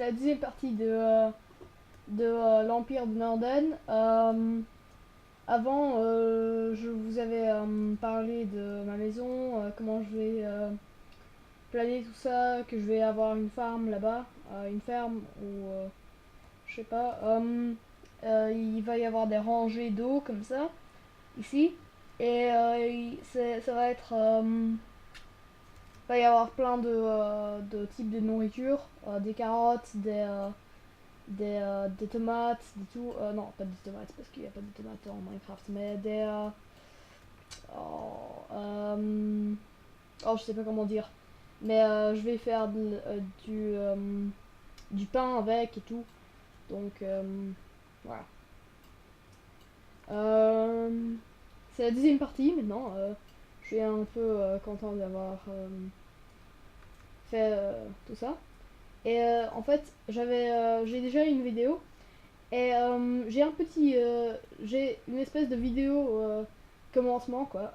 la deuxième partie de l'Empire de Norden. Avant, je vous avais parlé de ma maison, comment je vais planer tout ça, que je vais avoir une farm là-bas, une ferme ou je sais pas. Il va y avoir des rangées d'eau comme ça, ici. Et ça va être. Il va y avoir plein de types de nourriture, des carottes, des tomates, des tout. Non, pas des tomates parce qu'il n'y a pas de tomates en Minecraft, mais oh, oh, je sais pas comment dire. Mais je vais faire du pain avec et tout. Donc, voilà. Euh, c'est la deuxième partie maintenant. Je suis un peu content d'avoir fait tout ça. Et en fait, j'ai déjà une vidéo. Et j'ai une espèce de vidéo commencement quoi,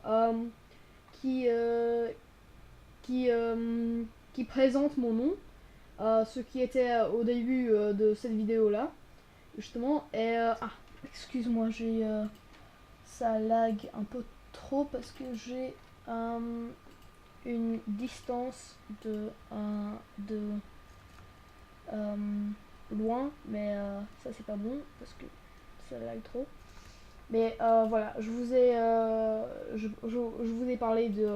qui euh, qui qui présente mon nom, ce qui était au début de cette vidéo là, justement. Et excuse-moi, ça lag un peu trop parce que j'ai une distance de euh, loin, mais ça c'est pas bon parce que ça lag trop. Mais voilà, je vous ai parlé de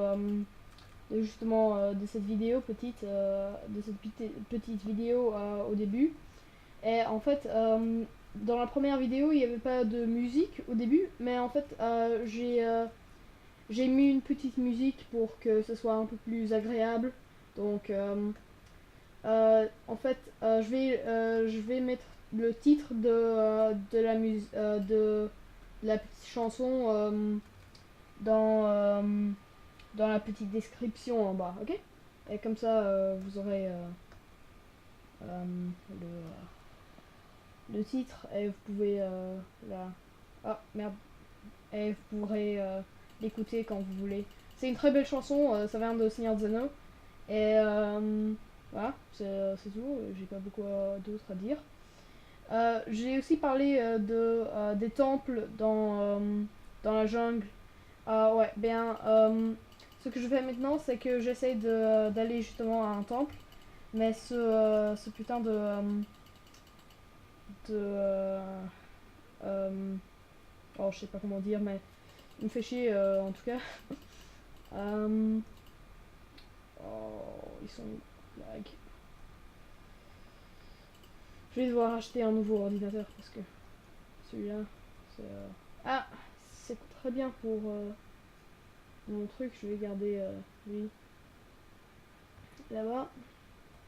justement de cette vidéo de cette petite vidéo au début. Et en fait, dans la première vidéo, il n'y avait pas de musique au début, mais en fait, j'ai mis une petite musique pour que ce soit un peu plus agréable. Donc, en fait, je vais mettre le titre de la petite chanson dans, dans la petite description en bas, ok? Et comme ça, vous aurez le titre et vous pouvez la... Ah, merde. Et vous pourrez l'écouter quand vous voulez. C'est une très belle chanson, ça vient de Seigneur des Anneaux. Et voilà, c'est tout, j'ai pas beaucoup d'autre à dire. J'ai aussi parlé des temples dans la jungle. Ouais, bien, ce que je fais maintenant, c'est que j'essaie d'aller justement à un temple, mais ce putain de euh, oh, je sais pas comment dire, mais il me fait chier en tout cas. Euh, oh, ils sont lag. Je vais devoir acheter un nouveau ordinateur parce que celui-là, c'est. Ah, c'est très bien pour mon truc. Je vais garder lui là-bas.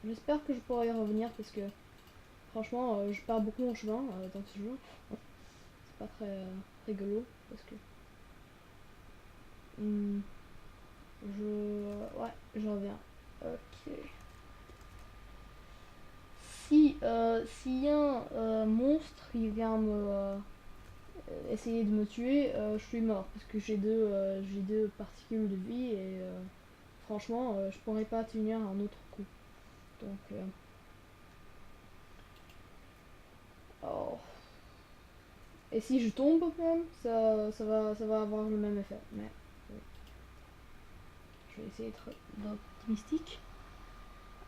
J'espère que je pourrai y revenir parce que franchement, je pars beaucoup en chemin dans ce jeu. C'est pas très rigolo parce que. Hmm, ouais, je reviens. Ok. Si un monstre il vient essayer de me tuer, je suis mort parce que j'ai deux particules de vie et franchement, je pourrais pas tenir un autre coup. Donc, oh. Et si je tombe même, ça va avoir le même effet. Mais je vais essayer d'être optimistique.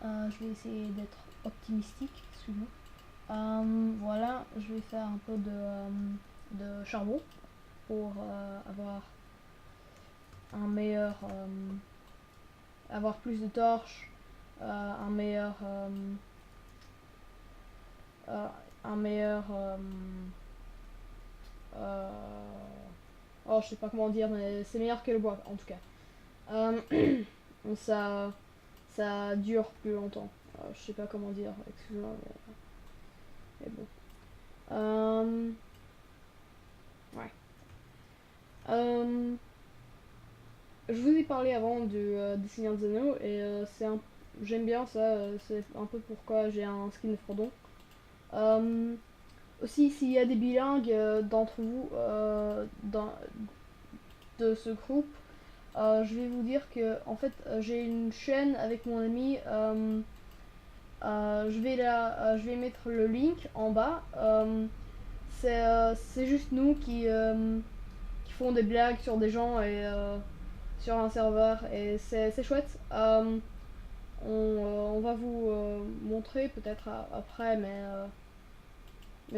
Je vais essayer d'être optimistique, excuse-moi. Voilà, je vais faire un peu de charbon pour un meilleur, avoir plus de torches, un meilleur, euh, un meilleur, euh, oh je sais pas comment dire, mais c'est meilleur que le bois en tout cas. Euh, ça, ça dure plus longtemps. Je sais pas comment dire, excuse-moi, mais bon. Ouais. Euh, je vous ai parlé avant des Seigneurs des Anneaux et j'aime bien ça, c'est un peu pourquoi j'ai un skin de Frodon. Euh, Aussi, s'il y a des bilingues d'entre vous de ce groupe, je vais vous dire que en fait j'ai une chaîne avec mon ami Je vais mettre le link en bas. C'est juste nous qui font des blagues sur des gens et sur un serveur et c'est chouette. On va vous montrer peut-être après, mais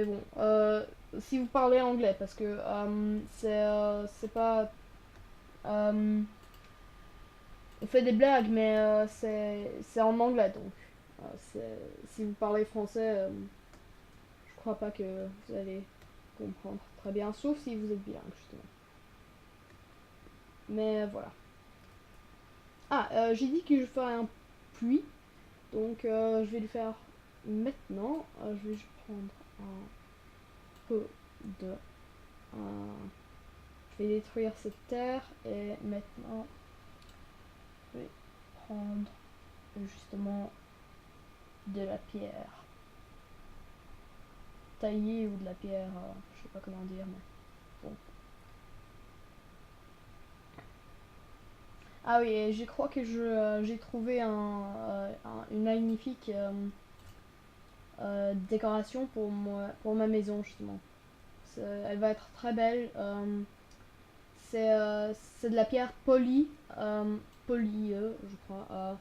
bon, si vous parlez anglais, parce que c'est pas. On fait des blagues, mais c'est en anglais, donc si vous parlez français, je crois pas que vous allez comprendre très bien, sauf si vous êtes bilingue, justement. Mais voilà. Ah, j'ai dit que je ferais un pluie, donc je vais le faire maintenant. Je vais juste prendre un peu de. Je vais détruire cette terre et maintenant je vais prendre justement de la pierre taillée ou de la pierre, je sais pas comment dire, mais bon. Ah oui, et je crois que j'ai trouvé une magnifique décoration pour ma maison justement. Elle va être très belle. C'est de la pierre polie, polie, je crois.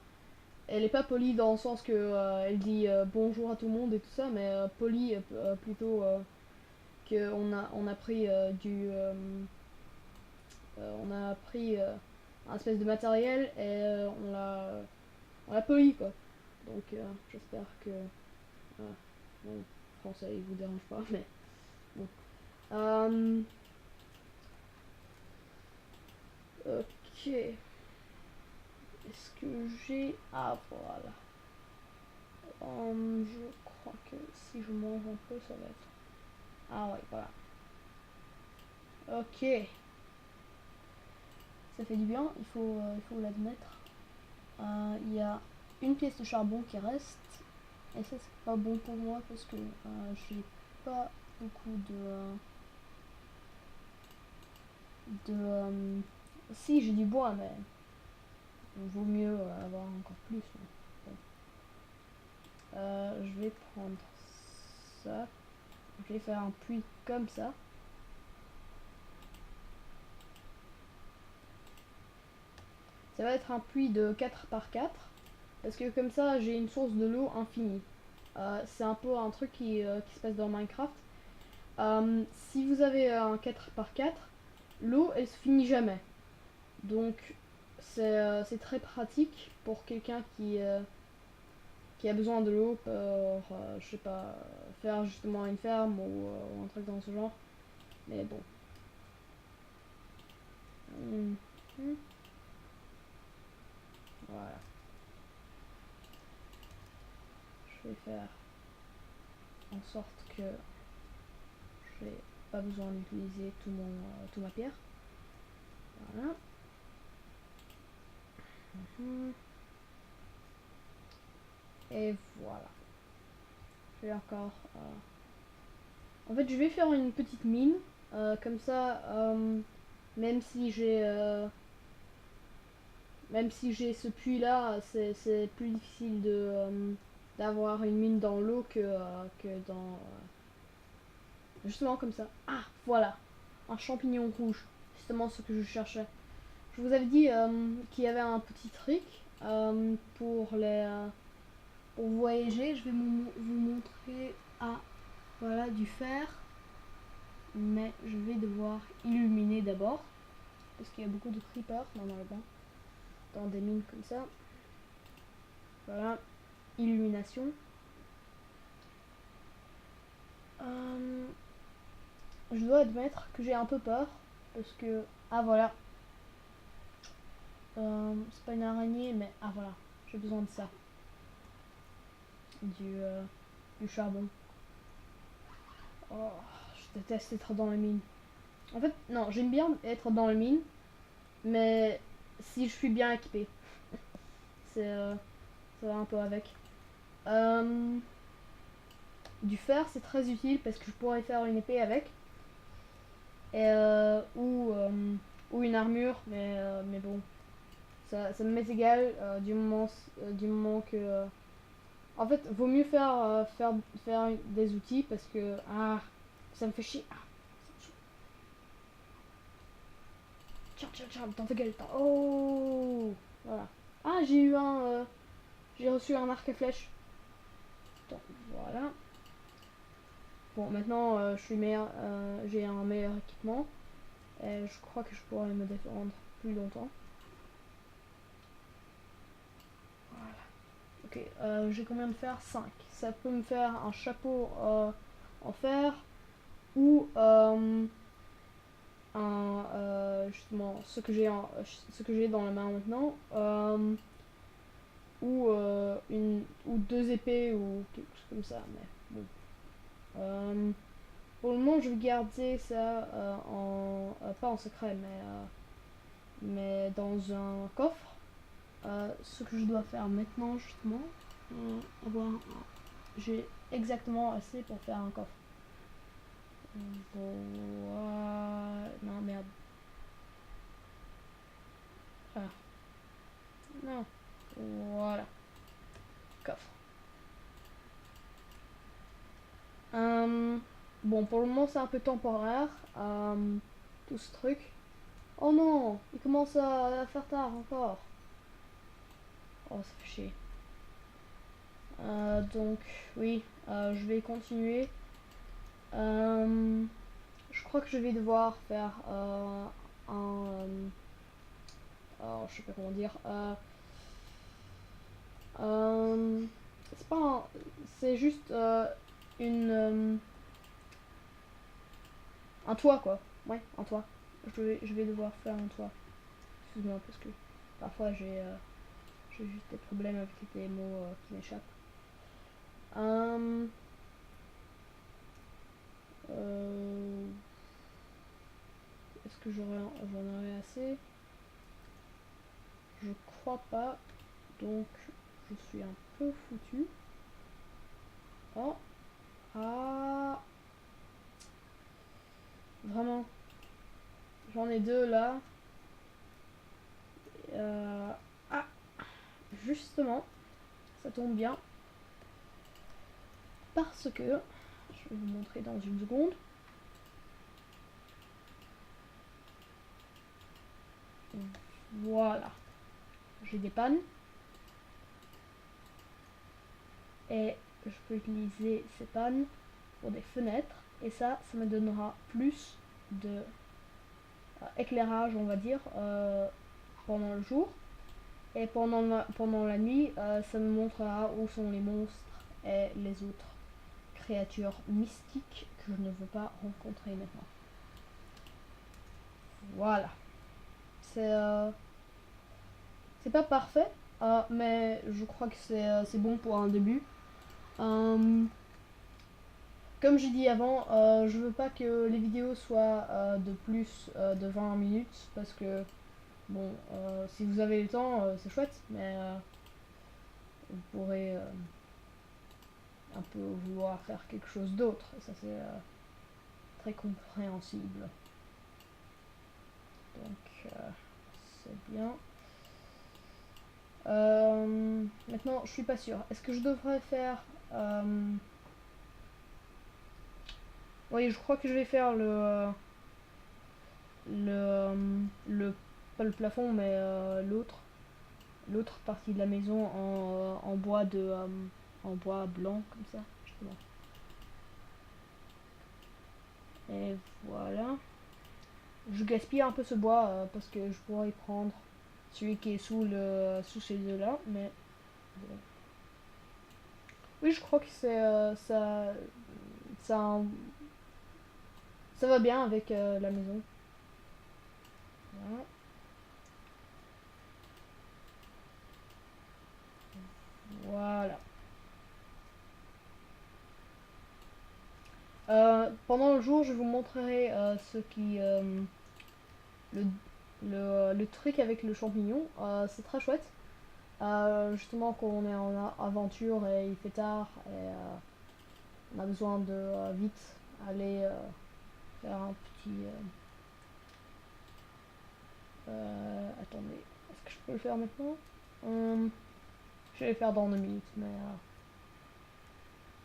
Elle est pas polie dans le sens que elle dit bonjour à tout le monde et tout ça, mais polie plutôt que on a pris on a pris un espèce de matériel et on l'a poli quoi. Donc j'espère que bon, français il vous dérange pas, mais bon. Ok. Est-ce que j'ai... Ah voilà. Je crois que si je mange un peu ça va être... Ah ouais voilà. Ok. Ça fait du bien, il faut l'admettre. Il y a une pièce de charbon qui reste. Et ça c'est pas bon pour moi parce que j'ai pas beaucoup de si j'ai du bois mais il vaut mieux avoir encore plus. Bon. Je vais prendre ça. Je vais faire un puits comme ça. Ça va être un puits de 4 par 4. Parce que comme ça j'ai une source de l'eau infinie. C'est un peu un truc qui se passe dans Minecraft. Si vous avez un 4 par 4, l'eau elle se finit jamais. Donc c'est très pratique pour quelqu'un qui a besoin de l'eau pour, je sais pas, faire justement une ferme ou un truc dans ce genre. Mais bon. Mhm. Voilà. Je vais faire en sorte que j'ai pas besoin d'utiliser tout ma pierre. Voilà. Mhm. Et voilà. Je vais encore. En fait, je vais faire une petite mine. Comme ça, même si j'ai. Même si j'ai ce puits là, c'est plus difficile d'avoir une mine dans l'eau que dans. Justement comme ça. Ah, voilà. Un champignon rouge. Justement ce que je cherchais. Je vous avais dit qu'il y avait un petit trick pour voyager. Je vais vous montrer. Ah, voilà, du fer. Mais je vais devoir illuminer d'abord. Parce qu'il y a beaucoup de creepers normalement. Dans des mines comme ça. Voilà. Illumination. Je dois admettre que j'ai un peu peur. Parce que. Ah voilà. C'est pas une araignée, mais. Ah voilà. J'ai besoin de ça. Du charbon. Oh, je déteste être dans la mine. En fait, non, j'aime bien être dans la mine, mais si je suis bien équipé, c'est ça va un peu avec. Euh, du fer, c'est très utile parce que je pourrais faire une épée avec, et, ou une armure, mais bon, ça me met égal du moment que. En fait, vaut mieux faire des outils parce que ça me fait chier. Tiens, dans ta gueule. Oh, voilà. J'ai reçu un arc et flèche. Attends, voilà. Bon, maintenant, j'ai un meilleur équipement. Et je crois que je pourrais me défendre plus longtemps. Voilà. Ok, j'ai combien de fer? 5. Ça peut me faire un chapeau en fer ou justement ce que j'ai dans la main maintenant, ou deux épées ou quelque chose comme ça. Mais bon. Pour le moment, je vais garder ça pas en secret, mais dans un coffre. Ce que je dois faire maintenant, justement, j'ai exactement assez pour faire un coffre. Voilà. Non, merde. Ah. Non. Voilà. Coffre. Bon, pour le moment, c'est un peu temporaire. Tout ce truc. Oh non, il commence à faire tard encore. Oh, ça fait chier. Donc, oui, je vais continuer. Je crois que je vais devoir faire oh, je sais pas comment dire. C'est pas un, c'est juste une un toit quoi. Ouais, un toit. Je vais devoir faire un toit. Excuse-moi parce que parfois j'ai juste des problèmes avec les mots qui m'échappent. Euh, euh, Est-ce que j'en aurai assez? Je crois pas. Donc je suis un peu foutu. Oh. Ah. Vraiment. J'en ai deux là. Euh, ah. Justement. Ça tombe bien. Parce que. Je vais vous montrer dans une seconde. Voilà. J'ai des pannes. Et je peux utiliser ces pannes pour des fenêtres. Et ça me donnera plus de éclairage, on va dire, pendant le jour. Et pendant la nuit, ça me montrera où sont les monstres et les autres créatures mystiques que je ne veux pas rencontrer maintenant. Voilà. C'est pas parfait, mais je crois que c'est bon pour un début. Euh, Comme j'ai dit avant, je veux pas que les vidéos soient de plus de 20 minutes parce que, bon, si vous avez le temps, c'est chouette, mais vous pourrez un peu vouloir faire quelque chose d'autre. Et ça, c'est très compréhensible. Donc, c'est bien. Maintenant, je suis pas sûre. Est-ce que je devrais faire... Oui, je crois que je vais faire le pas le plafond, mais l'autre partie de la maison en bois en bois blanc comme ça, justement. Et voilà. Je gaspille un peu ce bois parce que je pourrais prendre celui qui est sous ces deux là, mais bon. Oui, je crois que ça ça va bien avec la maison. Voilà. Voilà. Pendant le jour, je vous montrerai le, le truc avec le champignon. C'est très chouette. Justement, quand on est en aventure et il fait tard et on a besoin de vite aller faire un petit. Attendez, est-ce que je peux le faire maintenant? Je vais le faire dans 2 minutes, mais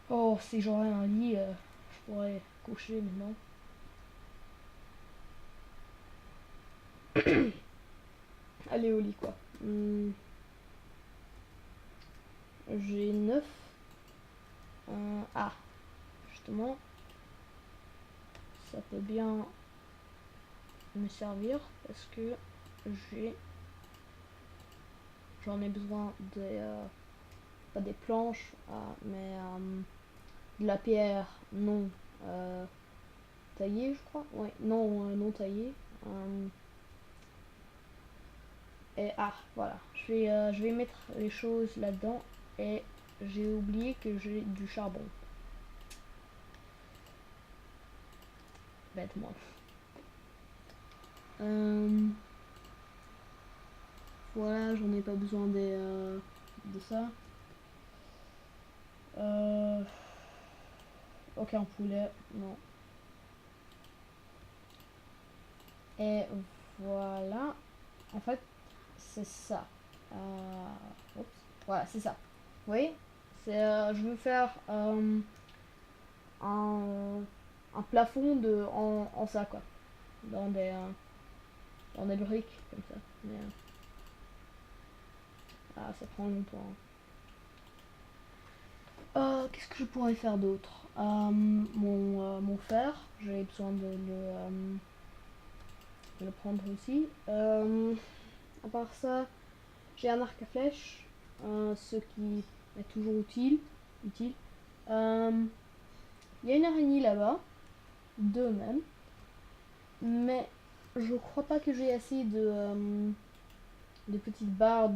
Oh, si j'aurais un lit, je pourrais coucher maintenant. Aller au lit, quoi. J'ai 9. Ah, justement, ça peut bien me servir parce que j'ai j'en ai besoin des pas des planches, mais de la pierre non taillée, je crois. Ouais, non, non taillée. Euh, et voilà, je vais mettre les choses là-dedans et j'ai oublié que j'ai du charbon. Bêtement. Euh, voilà, j'en ai pas besoin de ça. Euh, aucun poulet, non. Et voilà, en fait, c'est ça. Oups. Voilà, c'est ça. Vous voyez, je veux faire un, un plafond en ça, quoi. Dans dans des briques, comme ça. Mais, ça prend longtemps. Qu'est-ce que je pourrais faire d'autre? Mon fer, j'ai besoin de le prendre aussi. À part ça, j'ai un arc à flèches, ce qui est toujours utile. Il y a une araignée là-bas, deux même, mais je crois pas que j'ai assez de petites barres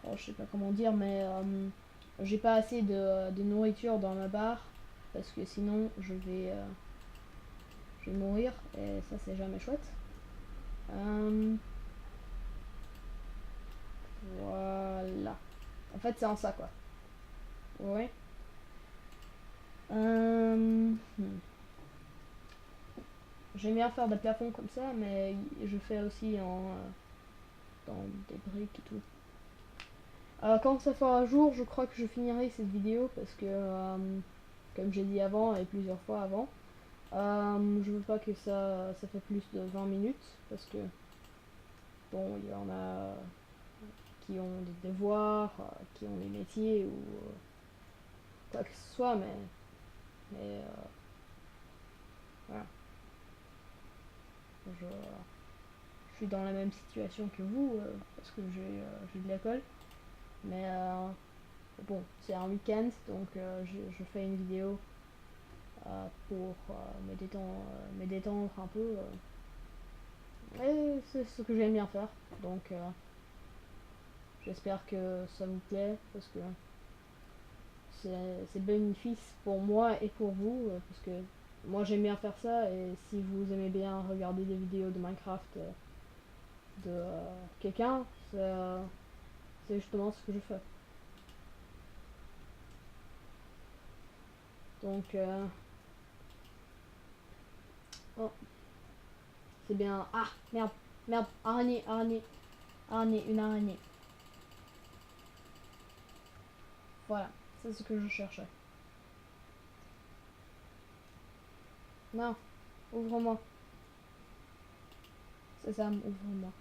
oh, je sais pas comment dire, mais j'ai pas assez de nourriture dans ma barre parce que sinon je vais mourir et ça c'est jamais chouette. Euh, voilà. En fait c'est en ça quoi. Ouais. Hmm. J'aime bien faire des plafonds comme ça, mais je fais aussi dans des briques et tout. Quand ça fera jour, je crois que je finirai cette vidéo parce que, comme j'ai dit avant et plusieurs fois avant, je veux pas que ça fait plus de 20 minutes parce que, bon, il y en a qui ont des devoirs, qui ont des métiers ou quoi que ce soit, mais voilà. Je suis dans la même situation que vous parce que j'ai de l'école, mais bon, c'est un week-end donc je fais une vidéo pour me détendre un peu. Et c'est ce que j'aime bien faire. Donc j'espère que ça vous plaît parce que c'est bénéfice pour moi et pour vous. Parce que moi j'aime bien faire ça et si vous aimez bien regarder des vidéos de Minecraft de quelqu'un, c'est justement ce que je fais. Donc, oh, c'est bien. Ah, merde, merde, araignée, une araignée. Voilà, c'est ce que je cherchais. Non, ouvre-moi. C'est ça, ouvre-moi.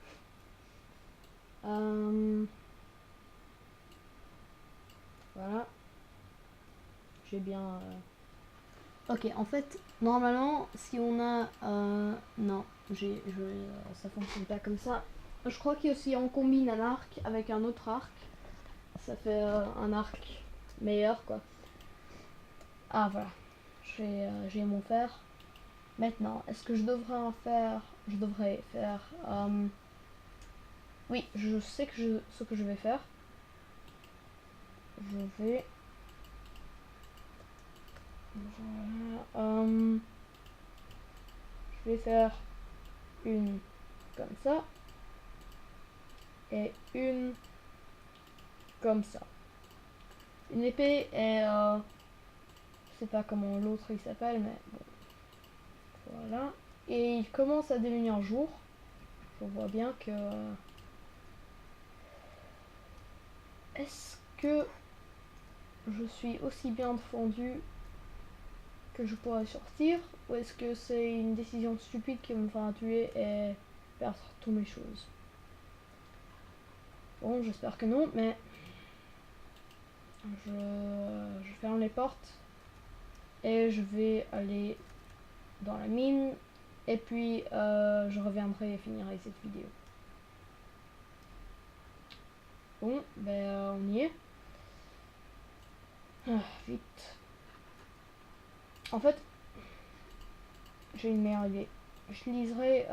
Euh, voilà, j'ai bien. Ok, en fait, normalement, si on a. Non, ça fonctionne pas comme ça. Je crois que si on combine un arc avec un autre arc, ça fait un arc meilleur, quoi. Ah, voilà. J'ai mon fer. Maintenant, est-ce que je devrais en faire. Je devrais faire. Oui, je sais ce que je vais faire. Je vais. Voilà. Je vais faire une comme ça et une comme ça. Une épée est, je sais pas comment l'autre il s'appelle, mais bon, voilà. Et il commence à devenir jour. Je vois bien que. Est-ce que je suis aussi bien défendu que je pourrais sortir, ou est-ce que c'est une décision stupide qui me fera tuer et perdre toutes mes choses? Bon, j'espère que non, mais je ferme les portes et je vais aller dans la mine, et puis je reviendrai et finirai cette vidéo. Bon, ben on y est. Vite. En fait, j'ai une meilleure idée. J'utiliserai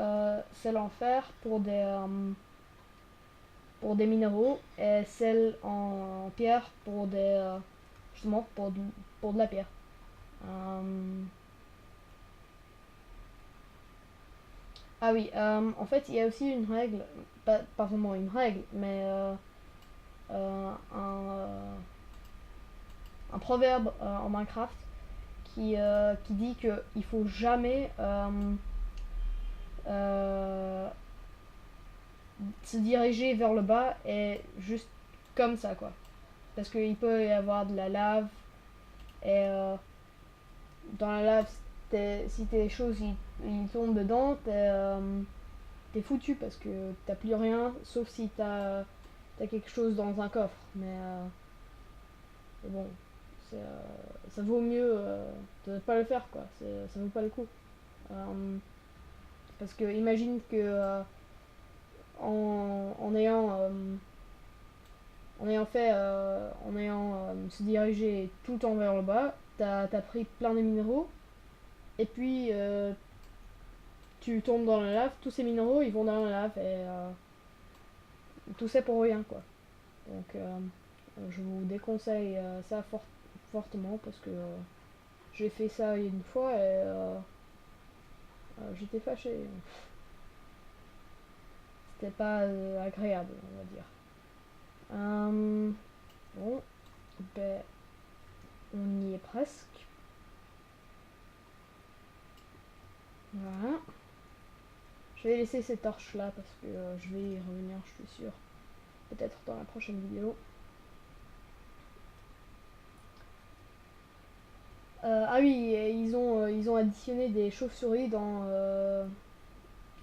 celle en fer pour des minéraux et celle en pierre pour justement pour de la pierre. Ah oui, en fait, il y a aussi une règle, pas vraiment une règle, mais euh, un, euh, un proverbe en Minecraft qui dit que il faut jamais euh, se diriger vers le bas et juste comme ça, quoi. Parce qu'il peut y avoir de la lave et dans la lave, si tes choses ils tombent dedans, t'es foutu parce que t'as plus rien sauf si t'as quelque chose dans un coffre. Mais bon, ça vaut mieux de ne pas le faire, quoi. Ça vaut pas le coup. Euh, Parce que imagine que en ayant se dirigé tout le temps vers le bas, t'as pris plein de minéraux, et puis tu tombes dans la lave, tous ces minéraux ils vont dans la lave, et tout ça pour rien, quoi. Donc je vous déconseille ça fortement, parce que j'ai fait ça une fois et j'étais fâché. C'était pas agréable, on va dire. Bon, ben, on y est presque. Voilà. Je vais laisser ces torches là parce que je vais y revenir, je suis sûre. Peut-être dans la prochaine vidéo. Ah oui, ils ont additionné des chauves-souris dans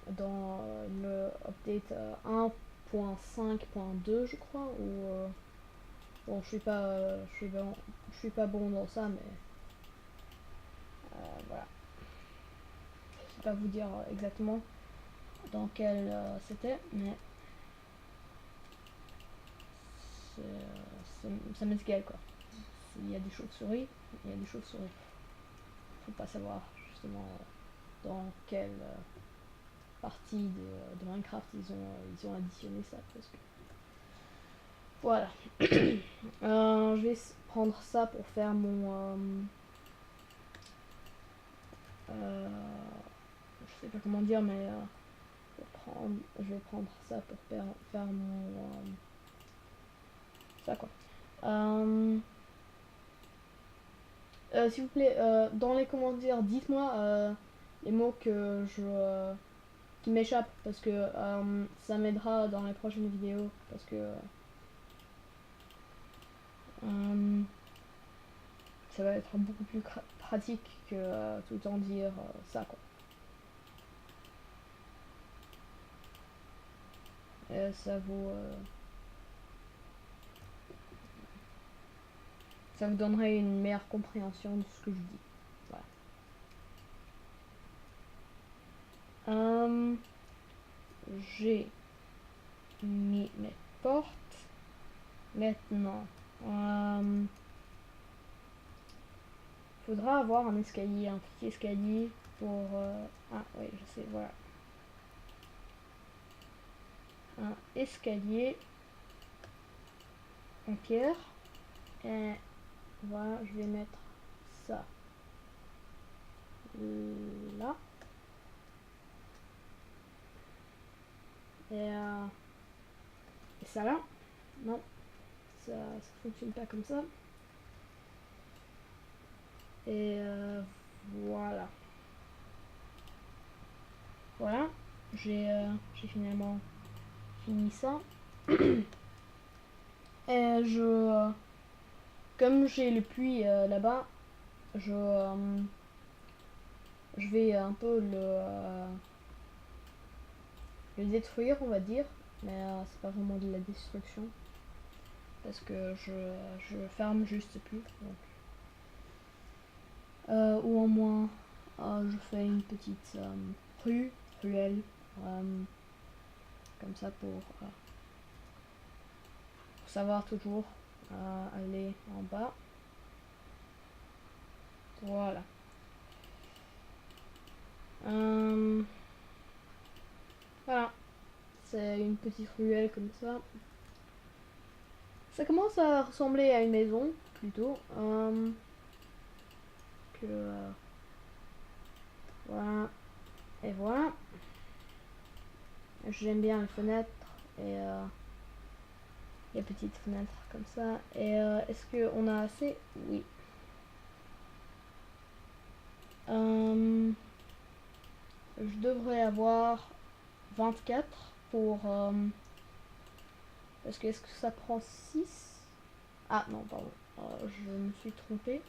le update 1.5.2, je crois. Bon, je suis pas bon dans ça, mais voilà. Je sais pas vous dire exactement dans quel c'était, mais ça m'égale, quoi. S'il y a des chauves-souris, il y a des chauves-souris. Faut pas savoir justement dans quelle partie de Minecraft ils ont additionné ça, parce que voilà. Je vais prendre ça pour faire euh, je sais pas comment dire, mais je vais prendre ça pour faire ça, quoi. S'il vous plaît, dans les commentaires, dites-moi les mots qui m'échappent, parce que ça m'aidera dans les prochaines vidéos, parce que euh, ça va être beaucoup plus pratique que tout le temps dire ça, quoi. Et ça vous donnerait une meilleure compréhension de ce que je dis. Voilà. J'ai mis mes portes. Maintenant, faudra avoir un escalier, un petit escalier pour... Ah oui, je sais, voilà. Un escalier en pierre. Et voilà, je vais mettre ça là. Et ça là. Non, ça fonctionne pas comme ça. Et voilà. Voilà, j'ai finalement fini ça. Et comme j'ai le puits là-bas, je vais un peu le détruire, on va dire. Mais c'est pas vraiment de la destruction. Parce que je ferme juste plus. Donc. Ou au moins, je fais une petite ruelle. Comme ça pour savoir toujours aller en bas. Voilà. Voilà. C'est une petite ruelle comme ça. Ça commence à ressembler à une maison, plutôt. Voilà. Et voilà. J'aime bien les fenêtres et les petites fenêtres comme ça. Et est-ce qu'on a assez? Oui. Je devrais avoir 24 pour... parce que est-ce que ça prend 6? Ah non, pardon. Je me suis trompée.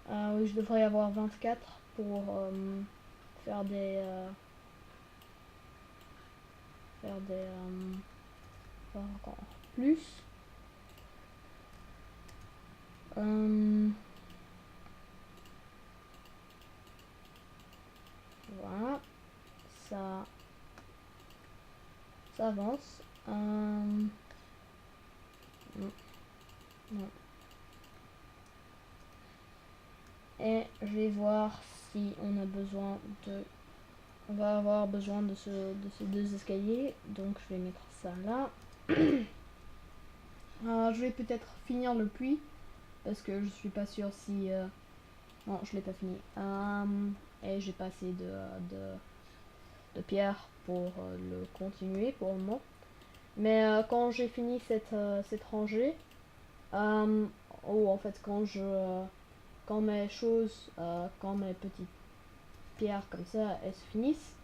Oui, je devrais avoir 24 pour faire des... faire encore plus. Voilà. Ça avance. Non. Non. Et je vais voir si on a besoin de... On va avoir besoin de ces deux escaliers. Donc je vais mettre ça là. Je vais peut-être finir le puits. Parce que je suis pas sûre si... Non, je l'ai pas fini. Et j'ai pas assez de pierre pour le continuer pour le moment. Mais quand j'ai fini cette rangée, ou en fait quand mes choses, quand mes petites pierres comme ça, elles se finissent,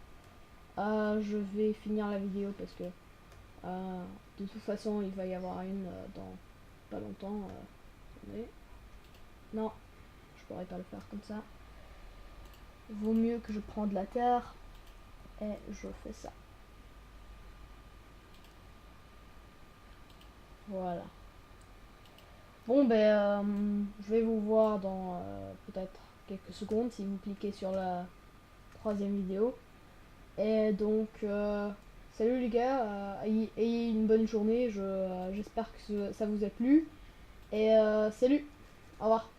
je vais finir la vidéo parce que de toute façon il va y avoir une dans pas longtemps. Mais non, je pourrais pas le faire comme ça. Vaut mieux que je prenne de la terre et je fais ça. Voilà. Bon je vais vous voir dans peut-être quelques secondes si vous cliquez sur la troisième vidéo. Et donc salut les gars, ayez une bonne journée, j'espère que ça vous a plu. Et salut, au revoir.